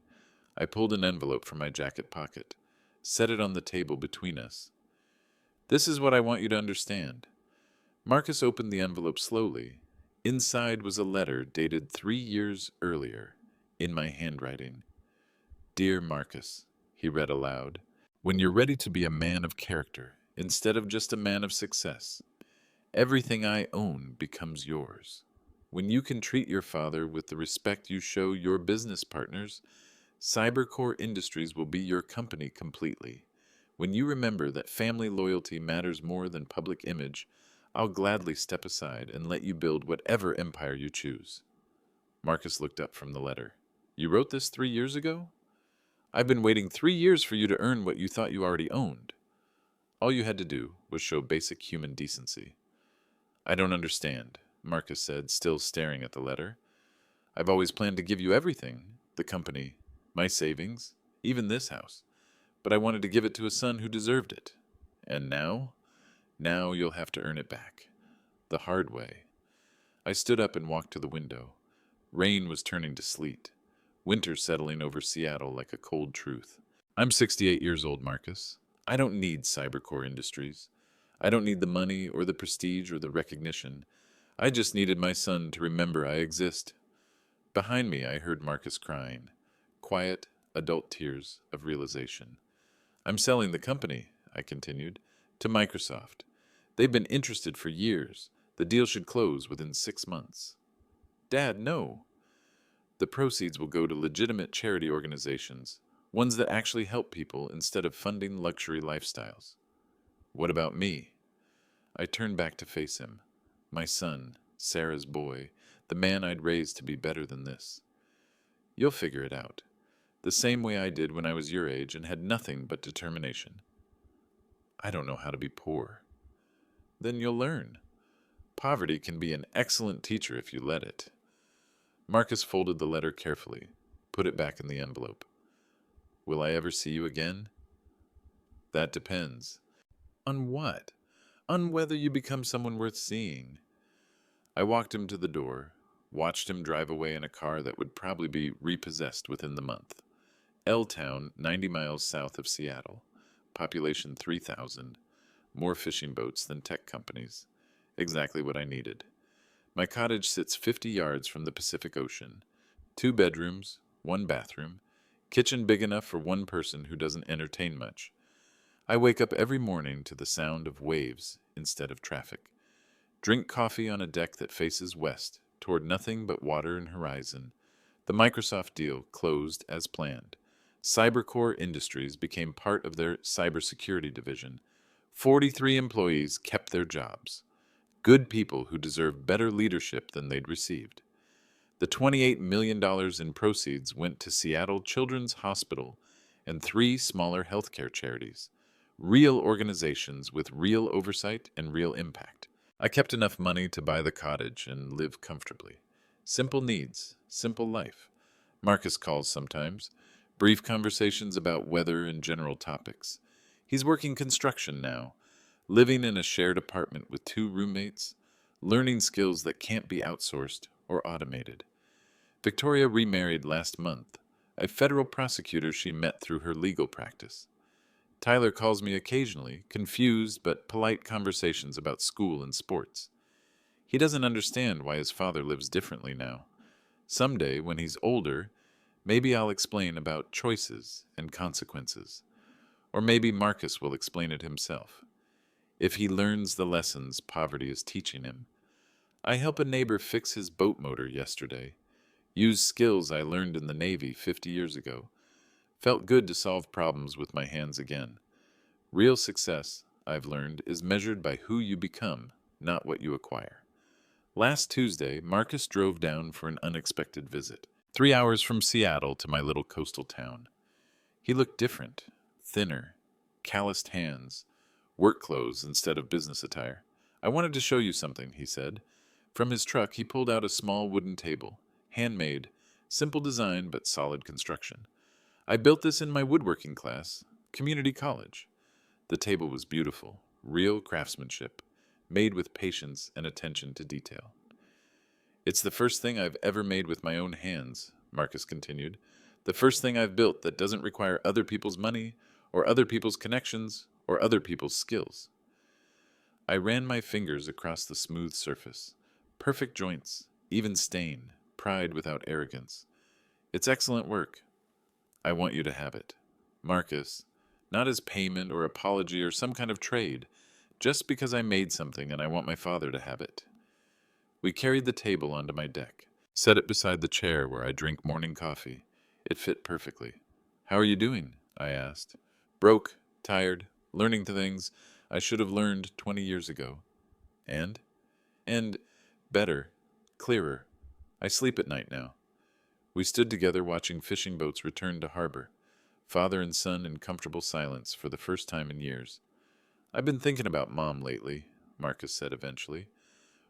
I pulled an envelope from my jacket pocket, set it on the table between us. "This is what I want you to understand." Marcus opened the envelope slowly. Inside was a letter dated 3 years earlier, in my handwriting. "Dear Marcus," he read aloud, "when you're ready to be a man of character, instead of just a man of success, everything I own becomes yours. When you can treat your father with the respect you show your business partners, Cybercore Industries will be your company completely. When you remember that family loyalty matters more than public image, I'll gladly step aside and let you build whatever empire you choose." Marcus looked up from the letter. "You wrote this 3 years ago?" "I've been waiting 3 years for you to earn what you thought you already owned. All you had to do was show basic human decency." "I don't understand," Marcus said, still staring at the letter. "I've always planned to give you everything, the company, my savings, even this house. But I wanted to give it to a son who deserved it. And now? Now you'll have to earn it back. The hard way." I stood up and walked to the window. Rain was turning to sleet. Winter settling over Seattle like a cold truth. "I'm 68 years old, Marcus. I don't need Cybercore Industries. I don't need the money or the prestige or the recognition. I just needed my son to remember I exist." Behind me, I heard Marcus crying. Quiet, adult tears of realization. "I'm selling the company," I continued, "to Microsoft. They've been interested for years. The deal should close within 6 months." "Dad, no." "The proceeds will go to legitimate charity organizations, ones that actually help people instead of funding luxury lifestyles." "What about me?" I turned back to face him. My son, Sarah's boy, the man I'd raised to be better than this. "You'll figure it out. The same way I did when I was your age and had nothing but determination." "I don't know how to be poor." "Then you'll learn. Poverty can be an excellent teacher if you let it." Marcus folded the letter carefully, put it back in the envelope. "Will I ever see you again?" "That depends." "On what?" "On whether you become someone worth seeing." I walked him to the door, watched him drive away in a car that would probably be repossessed within the month. L-Town, 90 miles south of Seattle. Population 3,000. More fishing boats than tech companies. Exactly what I needed. My cottage sits 50 yards from the Pacific Ocean. 2 bedrooms, 1 bathroom. Kitchen big enough for one person who doesn't entertain much. I wake up every morning to the sound of waves instead of traffic. Drink coffee on a deck that faces west, toward nothing but water and horizon. The Microsoft deal closed as planned. Cybercore Industries became part of their cybersecurity division. 43 employees kept their jobs. Good people who deserved better leadership than they'd received. The $28 million in proceeds went to Seattle Children's Hospital and 3 smaller healthcare charities. Real organizations with real oversight and real impact. I kept enough money to buy the cottage and live comfortably. Simple needs, simple life. Marcus calls sometimes. Brief conversations about weather and general topics. He's working construction now, living in a shared apartment with two roommates, learning skills that can't be outsourced or automated. Victoria remarried last month, a federal prosecutor she met through her legal practice. Tyler calls me occasionally, confused but polite conversations about school and sports. He doesn't understand why his father lives differently now. Someday, when he's older, maybe I'll explain about choices and consequences. Or maybe Marcus will explain it himself. If he learns the lessons poverty is teaching him. I helped a neighbor fix his boat motor yesterday. Used skills I learned in the Navy 50 years ago. Felt good to solve problems with my hands again. Real success, I've learned, is measured by who you become, not what you acquire. Last Tuesday, Marcus drove down for an unexpected visit. 3 hours from Seattle to my little coastal town. He looked different, thinner, calloused hands, work clothes instead of business attire. I wanted to show you something, he said. From his truck, he pulled out a small wooden table, handmade, simple design but solid construction. I built this in my woodworking class, community college. The table was beautiful, real craftsmanship, made with patience and attention to detail. It's the first thing I've ever made with my own hands, Marcus continued. The first thing I've built that doesn't require other people's money, or other people's connections, or other people's skills. I ran my fingers across the smooth surface. Perfect joints, even stain, pride without arrogance. It's excellent work. I want you to have it. Marcus, not as payment or apology or some kind of trade, just because I made something and I want my father to have it. We carried the table onto my deck, set it beside the chair where I drink morning coffee. It fit perfectly. How are you doing? I asked. Broke, tired, learning the things I should have learned 20 years ago. And? And better, clearer. I sleep at night now. We stood together watching fishing boats return to harbor, father and son in comfortable silence for the first time in years. I've been thinking about Mom lately, Marcus said eventually.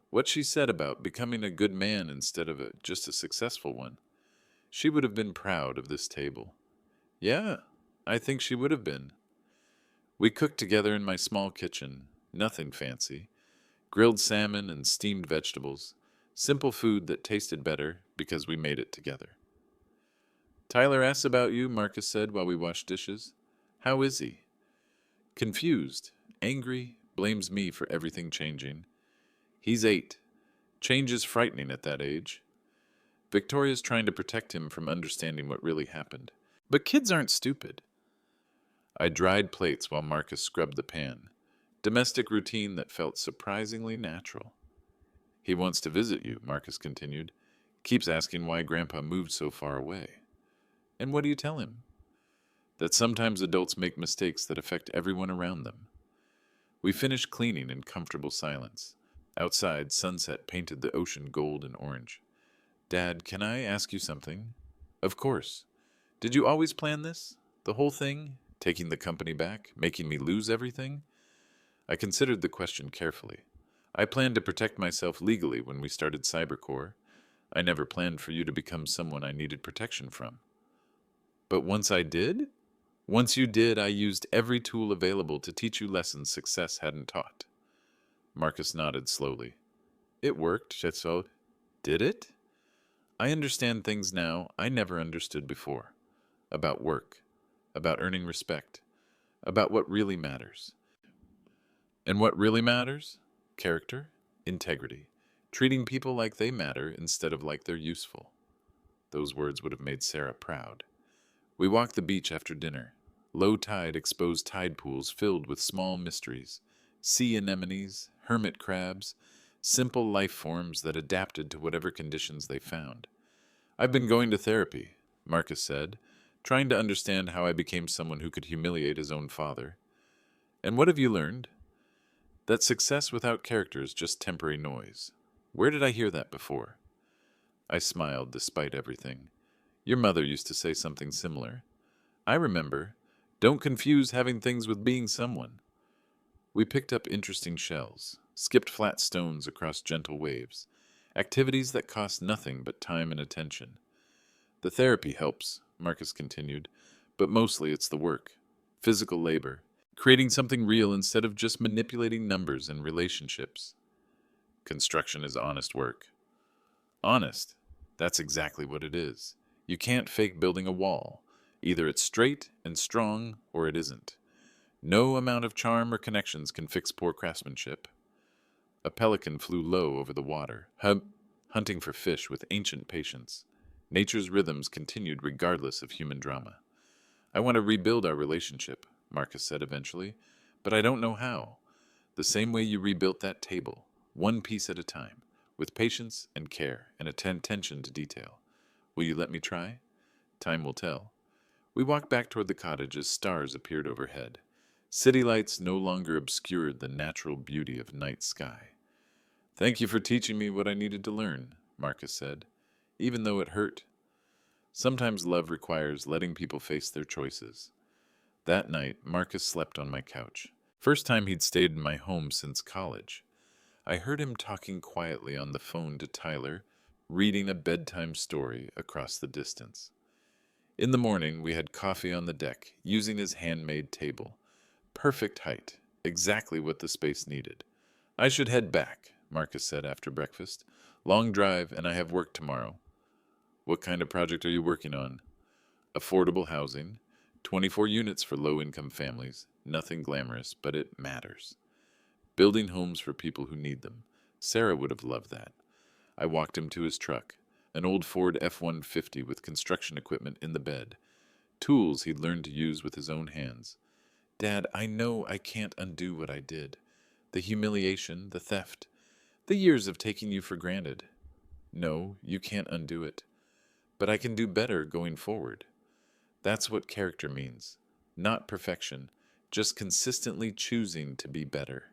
What she said about becoming a good man instead of just a successful one. She would have been proud of this table. Yeah, I think she would have been. We cooked together in my small kitchen, nothing fancy. Grilled salmon and steamed vegetables. Simple food that tasted better because we made it together. Tyler asks about you, Marcus said while we washed dishes. How is he? Confused, angry, blames me for everything changing. He's 8. Change is frightening at that age. Victoria's trying to protect him from understanding what really happened. But kids aren't stupid. I dried plates while Marcus scrubbed the pan. Domestic routine that felt surprisingly natural. He wants to visit you, Marcus continued. Keeps asking why Grandpa moved so far away. And what do you tell him? That sometimes adults make mistakes that affect everyone around them. We finished cleaning in comfortable silence. Outside, sunset painted the ocean gold and orange. Dad, can I ask you something? Of course. Did you always plan this? The whole thing? Taking the company back? Making me lose everything? I considered the question carefully. I planned to protect myself legally when we started Cybercore. I never planned for you to become someone I needed protection from. But once I did? Once you did, I used every tool available to teach you lessons success hadn't taught. Marcus nodded slowly. It worked, so did it? I understand things now I never understood before. About work, about earning respect, about what really matters. And what really matters? Character, integrity, treating people like they matter instead of like they're useful. Those words would have made Sarah proud. We walked the beach after dinner. Low tide exposed tide pools filled with small mysteries, sea anemones, hermit crabs, simple life forms that adapted to whatever conditions they found. I've been going to therapy, Marcus said, trying to understand how I became someone who could humiliate his own father. And what have you learned? That success without character is just temporary noise. Where did I hear that before? I smiled despite everything. Your mother used to say something similar. I remember. Don't confuse having things with being someone. We picked up interesting shells, skipped flat stones across gentle waves, activities that cost nothing but time and attention. The therapy helps, Marcus continued, but mostly it's the work, physical labor, creating something real instead of just manipulating numbers and relationships. Construction is honest work. Honest. That's exactly what it is. You can't fake building a wall. Either it's straight and strong, or it isn't. No amount of charm or connections can fix poor craftsmanship. A pelican flew low over the water, hunting for fish with ancient patience. Nature's rhythms continued regardless of human drama. I want to rebuild our relationship, Marcus said eventually, but I don't know how. The same way you rebuilt that table, one piece at a time, with patience and care and attention to detail. Will you let me try? Time will tell. We walked back toward the cottage as stars appeared overhead. City lights no longer obscured the natural beauty of night sky. Thank you for teaching me what I needed to learn, Marcus said, even though it hurt. Sometimes love requires letting people face their choices. That night, Marcus slept on my couch. First time he'd stayed in my home since college. I heard him talking quietly on the phone to Tyler, reading a bedtime story across the distance. In the morning, we had coffee on the deck, using his handmade table. Perfect height, exactly what the space needed. I should head back, Marcus said after breakfast. Long drive, and I have work tomorrow. What kind of project are you working on? Affordable housing, 24 units for low-income families. Nothing glamorous, but it matters. Building homes for people who need them. Sarah would have loved that. I walked him to his truck, an old Ford F-150 with construction equipment in the bed. Tools he'd learned to use with his own hands. Dad, I know I can't undo what I did. The humiliation, the theft, the years of taking you for granted. No, you can't undo it. But I can do better going forward. That's what character means. Not perfection, just consistently choosing to be better.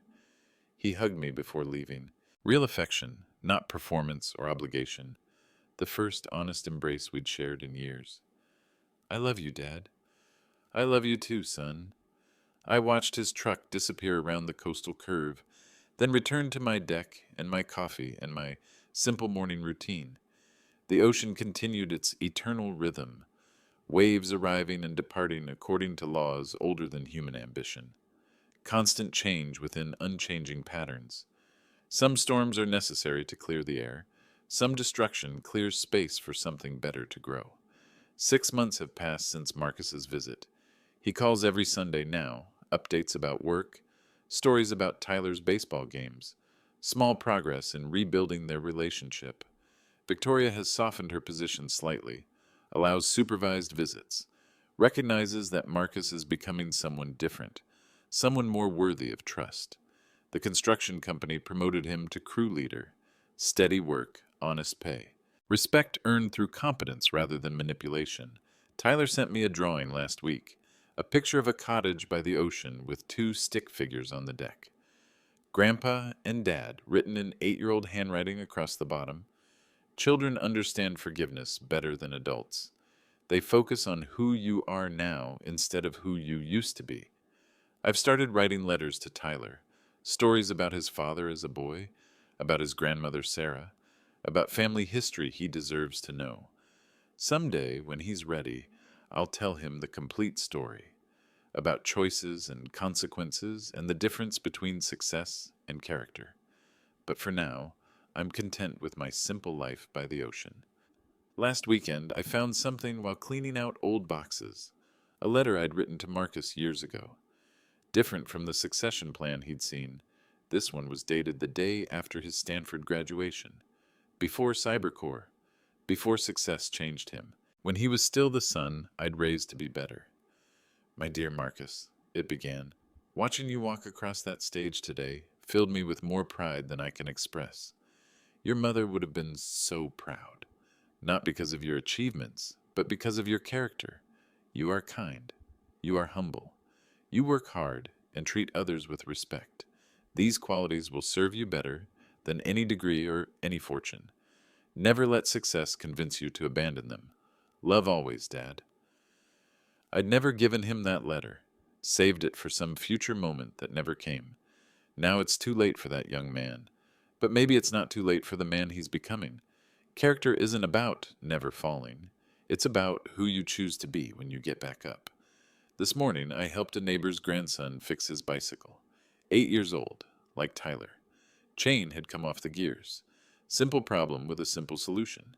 He hugged me before leaving. Real affection, not performance or obligation. The first honest embrace we'd shared in years. I love you, Dad. I love you too, son. I watched his truck disappear around the coastal curve, then returned to my deck and my coffee and my simple morning routine. The ocean continued its eternal rhythm, waves arriving and departing according to laws older than human ambition. Constant change within unchanging patterns. Some storms are necessary to clear the air. Some destruction clears space for something better to grow. 6 months have passed since Marcus's visit. He calls every Sunday now, updates about work, stories about Tyler's baseball games, small progress in rebuilding their relationship. Victoria has softened her position slightly, allows supervised visits, recognizes that Marcus is becoming someone different, someone more worthy of trust. The construction company promoted him to crew leader. Steady work, honest pay. Respect earned through competence rather than manipulation. Tyler sent me a drawing last week, a picture of a cottage by the ocean with 2 stick figures on the deck. Grandpa and Dad, written in 8-year-old handwriting across the bottom. Children understand forgiveness better than adults. They focus on who you are now instead of who you used to be. I've started writing letters to Tyler, stories about his father as a boy, about his grandmother Sarah, about family history he deserves to know. Someday, when he's ready, I'll tell him the complete story, about choices and consequences and the difference between success and character. But for now, I'm content with my simple life by the ocean. Last weekend, I found something while cleaning out old boxes, a letter I'd written to Marcus years ago. Different from the succession plan he'd seen, this one was dated the day after his Stanford graduation, before cybercore, before success changed him, when he was still the son I'd raised to be better. My dear Marcus, it began, watching you walk across that stage today filled me with more pride than I can express. Your mother would have been so proud, not because of your achievements, but because of your character. You are kind. You are humble. You work hard and treat others with respect. These qualities will serve you better than any degree or any fortune. Never let success convince you to abandon them. Love always, Dad. I'd never given him that letter, saved it for some future moment that never came. Now it's too late for that young man. But maybe it's not too late for the man he's becoming. Character isn't about never falling. It's about who you choose to be when you get back up. This morning, I helped a neighbor's grandson fix his bicycle. 8 years old, like Tyler. Chain had come off the gears. Simple problem with a simple solution.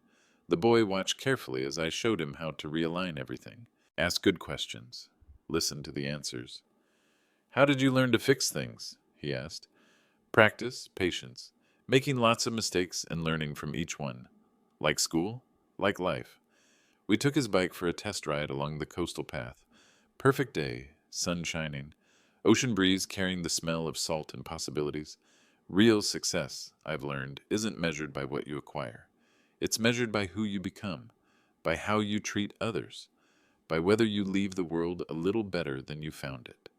The boy watched carefully as I showed him how to realign everything. Ask good questions. Listen to the answers. How did you learn to fix things? He asked. Practice, patience, making lots of mistakes and learning from each one. Like school, like life. We took his bike for a test ride along the coastal path. Perfect day, sun shining, ocean breeze carrying the smell of salt and possibilities. Real success, I've learned, isn't measured by what you acquire. It's measured by who you become, by how you treat others, by whether you leave the world a little better than you found it.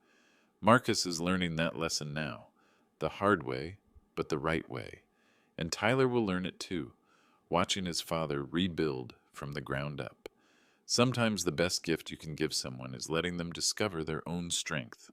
Marcus is learning that lesson now, the hard way, but the right way. And Tyler will learn it too, watching his father rebuild from the ground up. Sometimes the best gift you can give someone is letting them discover their own strength.